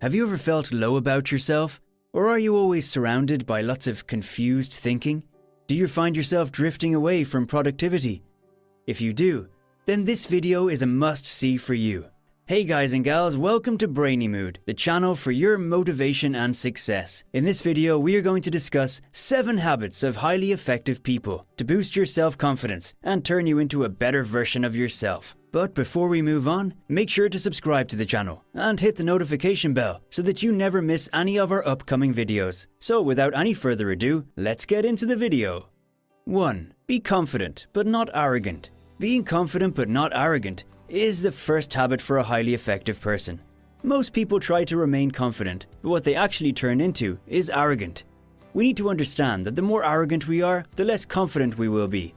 Have you ever felt low about yourself? Or are you always surrounded by lots of confused thinking? Do you find yourself drifting away from productivity? If you do, then this video is a must-see for you. Hey guys and gals, welcome to Brainy Mood, the channel for your motivation and success. In this video, we are going to discuss 7 habits of highly effective people to boost your self-confidence and turn you into a better version of yourself. But before we move on, make sure to subscribe to the channel and hit the notification bell so that you never miss any of our upcoming videos. So without any further ado, let's get into the video. 1. Be confident but not arrogant. Being confident but not arrogant is the first habit for a highly effective person. Most people try to remain confident, but what they actually turn into is arrogant. We need to understand that the more arrogant we are, the less confident we will be.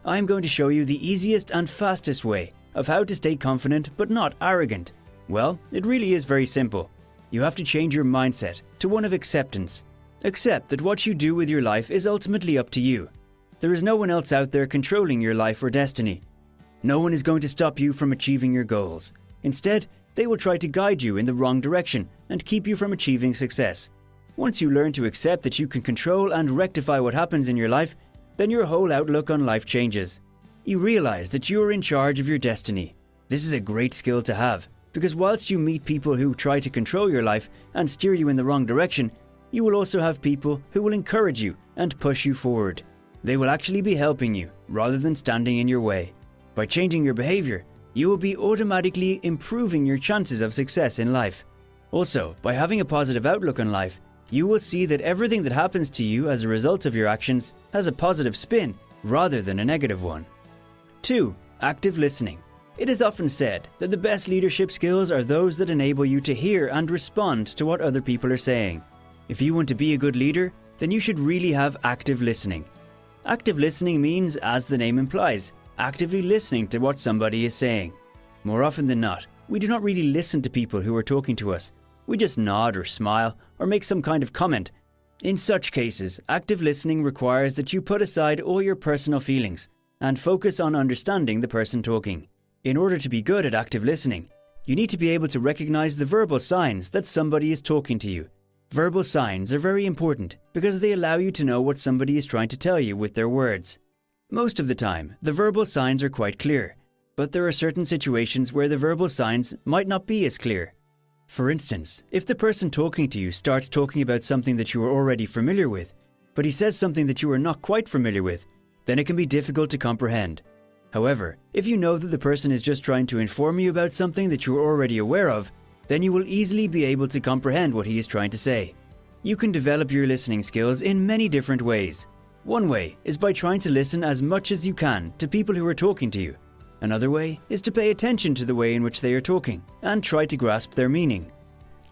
I am going to show you the easiest and fastest way of how to stay confident but not arrogant. Well, it really is very simple. You have to change your mindset to one of acceptance. Accept that what you do with your life is ultimately up to you. There is no one else out there controlling your life or destiny. No one is going to stop you from achieving your goals. Instead, they will try to guide you in the wrong direction and keep you from achieving success. Once you learn to accept that you can control and rectify what happens in your life, then your whole outlook on life changes. You realize that you are in charge of your destiny. This is a great skill to have, because whilst you meet people who try to control your life and steer you in the wrong direction, you will also have people who will encourage you and push you forward. They will actually be helping you rather than standing in your way. By changing your behavior, you will be automatically improving your chances of success in life. Also, by having a positive outlook on life, you will see that everything that happens to you as a result of your actions has a positive spin rather than a negative one. 2. Active listening. It is often said that the best leadership skills are those that enable you to hear and respond to what other people are saying. If you want to be a good leader, then you should really have active listening. Active listening means, as the name implies, actively listening to what somebody is saying. More often than not, we do not really listen to people who are talking to us. We just nod or smile or make some kind of comment. In such cases, active listening requires that you put aside all your personal feelings and focus on understanding the person talking. In order to be good at active listening, you need to be able to recognize the verbal signs that somebody is talking to you. Verbal signs are very important because they allow you to know what somebody is trying to tell you with their words. Most of the time, the verbal signs are quite clear, but there are certain situations where the verbal signs might not be as clear. For instance, if the person talking to you starts talking about something that you are already familiar with, but he says something that you are not quite familiar with, then it can be difficult to comprehend. However, if you know that the person is just trying to inform you about something that you are already aware of, then you will easily be able to comprehend what he is trying to say. You can develop your listening skills in many different ways. One way is by trying to listen as much as you can to people who are talking to you. Another way is to pay attention to the way in which they are talking and try to grasp their meaning.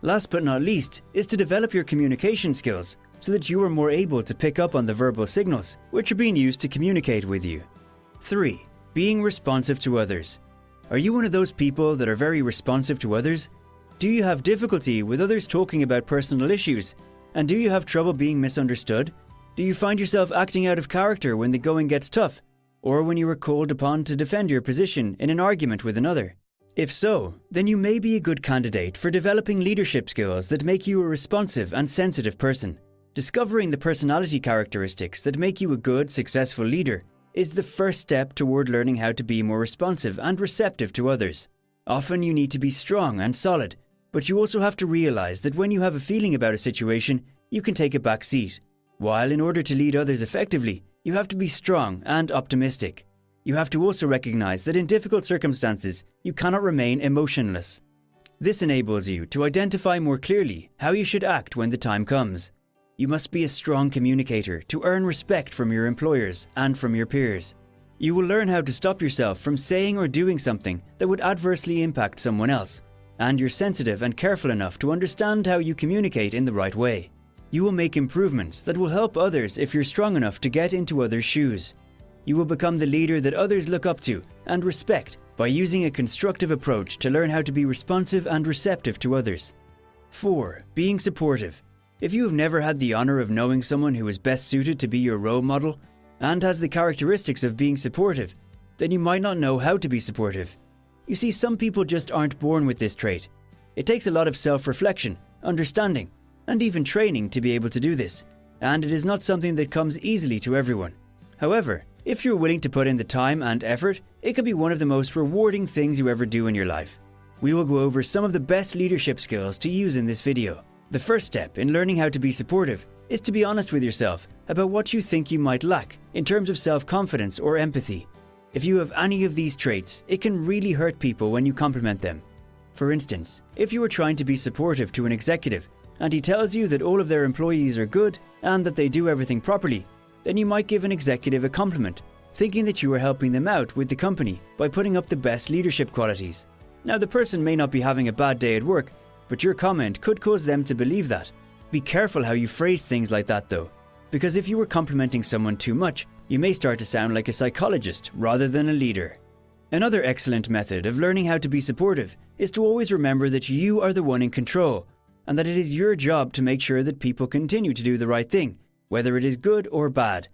Last but not least is to develop your communication skills so that you are more able to pick up on the verbal signals which are being used to communicate with you. 3. Being responsive to others. Are you one of those people that are very responsive to others? Do you have difficulty with others talking about personal issues? And do you have trouble being misunderstood? Do you find yourself acting out of character when the going gets tough, or when you are called upon to defend your position in an argument with another? If so, then you may be a good candidate for developing leadership skills that make you a responsive and sensitive person. Discovering the personality characteristics that make you a good, successful leader is the first step toward learning how to be more responsive and receptive to others. Often you need to be strong and solid, but you also have to realize that when you have a feeling about a situation, you can take a back seat. While in order to lead others effectively, you have to be strong and optimistic. You have to also recognize that in difficult circumstances, you cannot remain emotionless. This enables you to identify more clearly how you should act when the time comes. You must be a strong communicator to earn respect from your employers and from your peers. You will learn how to stop yourself from saying or doing something that would adversely impact someone else, and you're sensitive and careful enough to understand how you communicate in the right way. You will make improvements that will help others if you're strong enough to get into others' shoes. You will become the leader that others look up to and respect by using a constructive approach to learn how to be responsive and receptive to others. 4. Being supportive. If you have never had the honor of knowing someone who is best suited to be your role model and has the characteristics of being supportive, then you might not know how to be supportive. You see, some people just aren't born with this trait. It takes a lot of self-reflection understanding, and even training to be able to do this, and it is not something that comes easily to everyone. However, if you're willing to put in the time and effort, it can be one of the most rewarding things you ever do in your life. We will go over some of the best leadership skills to use in this video. The first step in learning how to be supportive is to be honest with yourself about what you think you might lack in terms of self-confidence or empathy. If you have any of these traits, it can really hurt people when you compliment them. For instance, if you are trying to be supportive to an executive and he tells you that all of their employees are good and that they do everything properly, then you might give an executive a compliment, thinking that you are helping them out with the company by putting up the best leadership qualities. Now, the person may not be having a bad day at work, but your comment could cause them to believe that. Be careful how you phrase things like that though, because if you were complimenting someone too much, you may start to sound like a psychologist rather than a leader. Another excellent method of learning how to be supportive is to always remember that you are the one in control, and that it is your job to make sure that people continue to do the right thing, whether it is good or bad.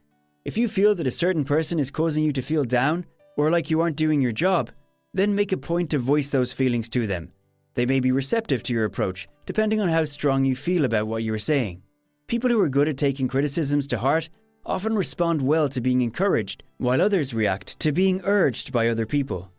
If you feel that a certain person is causing you to feel down, or like you aren't doing your job, then make a point to voice those feelings to them. They may be receptive to your approach, depending on how strong you feel about what you are saying. People who are good at taking criticisms to heart often respond well to being encouraged, while others react to being urged by other people.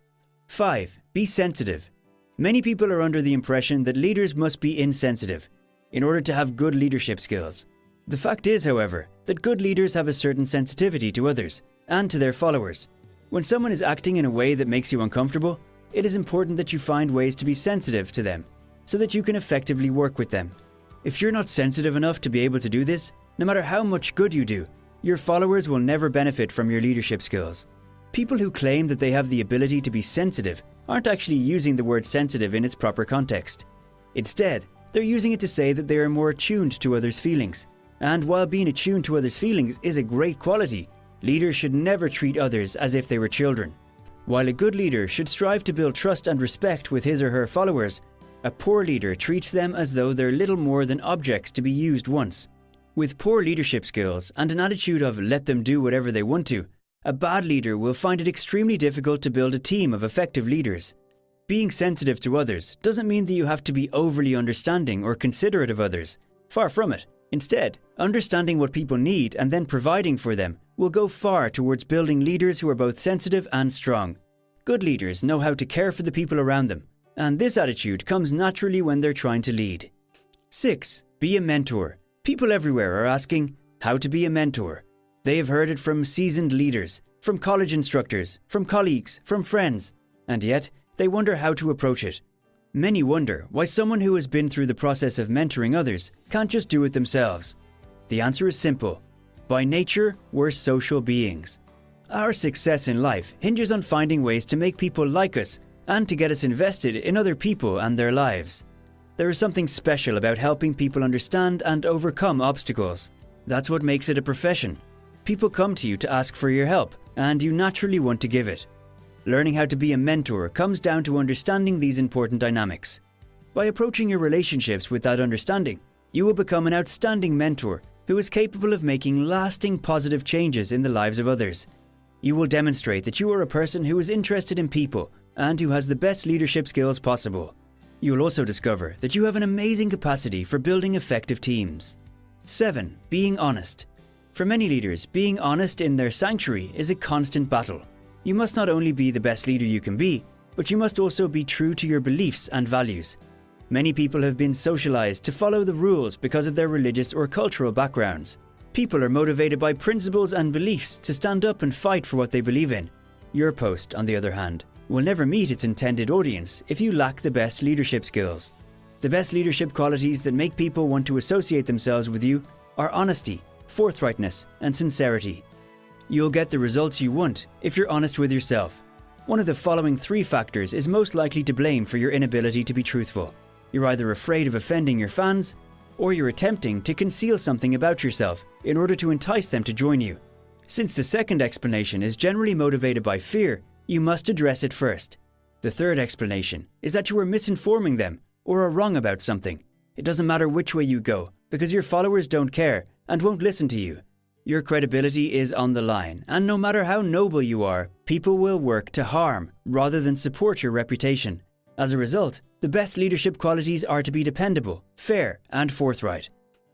5. Be sensitive. Many people are under the impression that leaders must be insensitive in order to have good leadership skills. The fact is, however, that good leaders have a certain sensitivity to others and to their followers. When someone is acting in a way that makes you uncomfortable, it is important that you find ways to be sensitive to them so that you can effectively work with them. If you're not sensitive enough to be able to do this, no matter how much good you do, your followers will never benefit from your leadership skills. People who claim that they have the ability to be sensitive aren't actually using the word sensitive in its proper context. Instead, they're using it to say that they are more attuned to others' feelings. And while being attuned to others' feelings is a great quality, leaders should never treat others as if they were children. While a good leader should strive to build trust and respect with his or her followers, a poor leader treats them as though they're little more than objects to be used once. With poor leadership skills and an attitude of let them do whatever they want to, a bad leader will find it extremely difficult to build a team of effective leaders. Being sensitive to others doesn't mean that you have to be overly understanding or considerate of others. Far from it. Instead, understanding what people need and then providing for them will go far towards building leaders who are both sensitive and strong. Good leaders know how to care for the people around them, and this attitude comes naturally when they're trying to lead. 6. Be a mentor. People everywhere are asking, how to be a mentor? They have heard it from seasoned leaders, from college instructors, from colleagues, from friends, and yet they wonder how to approach it. Many wonder why someone who has been through the process of mentoring others can't just do it themselves. The answer is simple. By nature, we're social beings. Our success in life hinges on finding ways to make people like us and to get us invested in other people and their lives. There is something special about helping people understand and overcome obstacles. That's what makes it a profession. People come to you to ask for your help, and you naturally want to give it. Learning how to be a mentor comes down to understanding these important dynamics. By approaching your relationships with that understanding, you will become an outstanding mentor who is capable of making lasting positive changes in the lives of others. You will demonstrate that you are a person who is interested in people and who has the best leadership skills possible. You will also discover that you have an amazing capacity for building effective teams. 7. Being honest. For many leaders, being honest in their sanctuary is a constant battle. You must not only be the best leader you can be, but you must also be true to your beliefs and values. Many people have been socialized to follow the rules because of their religious or cultural backgrounds. People are motivated by principles and beliefs to stand up and fight for what they believe in. Your post, on the other hand, will never meet its intended audience if you lack the best leadership skills. The best leadership qualities that make people want to associate themselves with you are honesty, forthrightness, and sincerity. You'll get the results you want if you're honest with yourself. One of the following 3 factors is most likely to blame for your inability to be truthful. You're either afraid of offending your fans, or you're attempting to conceal something about yourself in order to entice them to join you. Since the second explanation is generally motivated by fear, you must address it first. The third explanation is that you are misinforming them or are wrong about something. It doesn't matter which way you go, because your followers don't care and won't listen to you. Your credibility is on the line, and no matter how noble you are, people will work to harm rather than support your reputation. As a result, The best leadership qualities are to be dependable, fair, and forthright.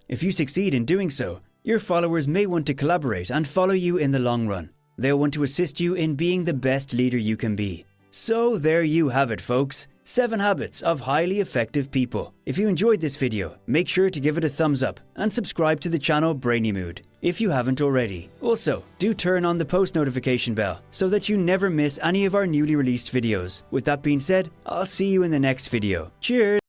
If you succeed in doing so, your followers may want to collaborate and follow you in the long run. They'll want to assist you in being the best leader you can be. So there you have it, folks. 7 habits of highly effective people. If you enjoyed this video, make sure to give it a thumbs up and subscribe to the channel Brainy Mood if you haven't already. Also, do turn on the post notification bell so that you never miss any of our newly released videos. With that being said, I'll see you in the next video. Cheers!